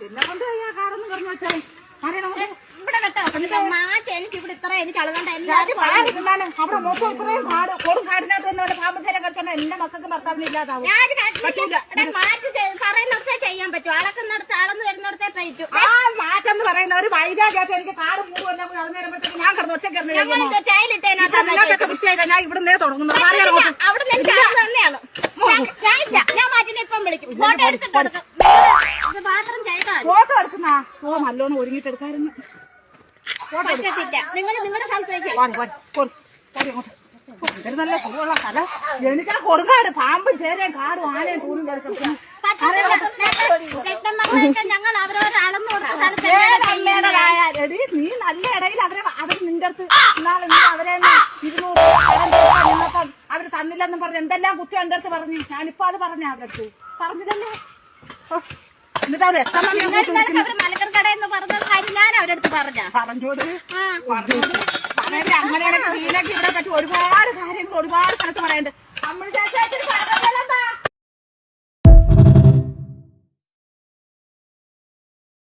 പിന്നെ കൊണ്ട് കാടൊന്നും പറഞ്ഞു വെച്ചാൽ ഇവിടെ കേട്ടോ മാറ്റി എനിക്ക് ഇവിടെ ഇത്ര എനിക്ക് അളകണ്ട എല്ലാവരും അവിടെ മൊത്തം ഇത്രയും കാട് കൊടും കാടിനകത്ത് വന്നവരെ പാമ്പത്തേനെ കടിച്ചോണ്ട് എന്റെ മക്കൾക്ക് ഭർത്താവിന് ഇല്ലാതാവും. മാറ്റി പറയുന്നിടത്തേ ചെയ്യാൻ പറ്റും. അളക്കുന്നിടത്ത് അളന്ന് വരുന്നിടത്തേ പറ്റും. ആ മാറ്റെന്ന് പറയുന്ന ഒരു വൈരാഗ്യമായിട്ട് എനിക്ക് കാട് മൂടുവെല്ലാം കൂടി അളന്നു വരുമ്പോഴത്തേക്ക് ഞാൻ കിടന്ന് ഒറ്റയ്ക്ക് വൃത്തിയായിട്ട് ഞാൻ ഇവിടുന്നേ തുടങ്ങുന്നു. അവിടെ തന്നെയാണ് ഞാൻ മാറ്റിനെ ഇപ്പം വിളിക്കും. ഫോട്ടോ എടുത്തിട്ട് പാത്രം ചെയ്താൽ ഫോട്ടോ എടുക്കുന്ന നല്ലോണം ഒരുങ്ങിട്ടെടുക്കായിരുന്നു. നിങ്ങൾ നിങ്ങളുടെ സ്ഥലത്തേക്ക് നല്ല സുഖമുള്ള സ്ഥലം. എനിക്കാ കൊടുക്കാട് പാമ്പും ചേരയും കാടും ആനയും തൂണും കേൾക്കും. ഞങ്ങൾ അവരവരെ അളന്നു അമ്മയുടേതായാലടി നീ നല്ല ഇടയിൽ അവർ നിന്റെ അടുത്ത് ഇന്നാളെ നീ അവരെ 200 അവര് തന്നില്ലെന്നും പറഞ്ഞ് എന്തെല്ലാം കുറ്റം എന്റെ അടുത്ത് പറഞ്ഞു. ഞാനിപ്പോ അത് പറഞ്ഞ അവരുടെ അടുത്ത് പറഞ്ഞില്ലല്ലേ. എന്നിട്ട് അവിടെ മലക്കർ കടയെന്ന് പറഞ്ഞ കാര്യം ഞാൻ അവരുടെ അടുത്ത് പറഞ്ഞോട് അങ്ങനെയാണെങ്കിൽ വീണയ്ക്ക് ഇവിടെ പറ്റി ഒരുപാട് കാര്യങ്ങൾ ഒരുപാട് സ്ഥലത്ത് പറയാനുണ്ട്.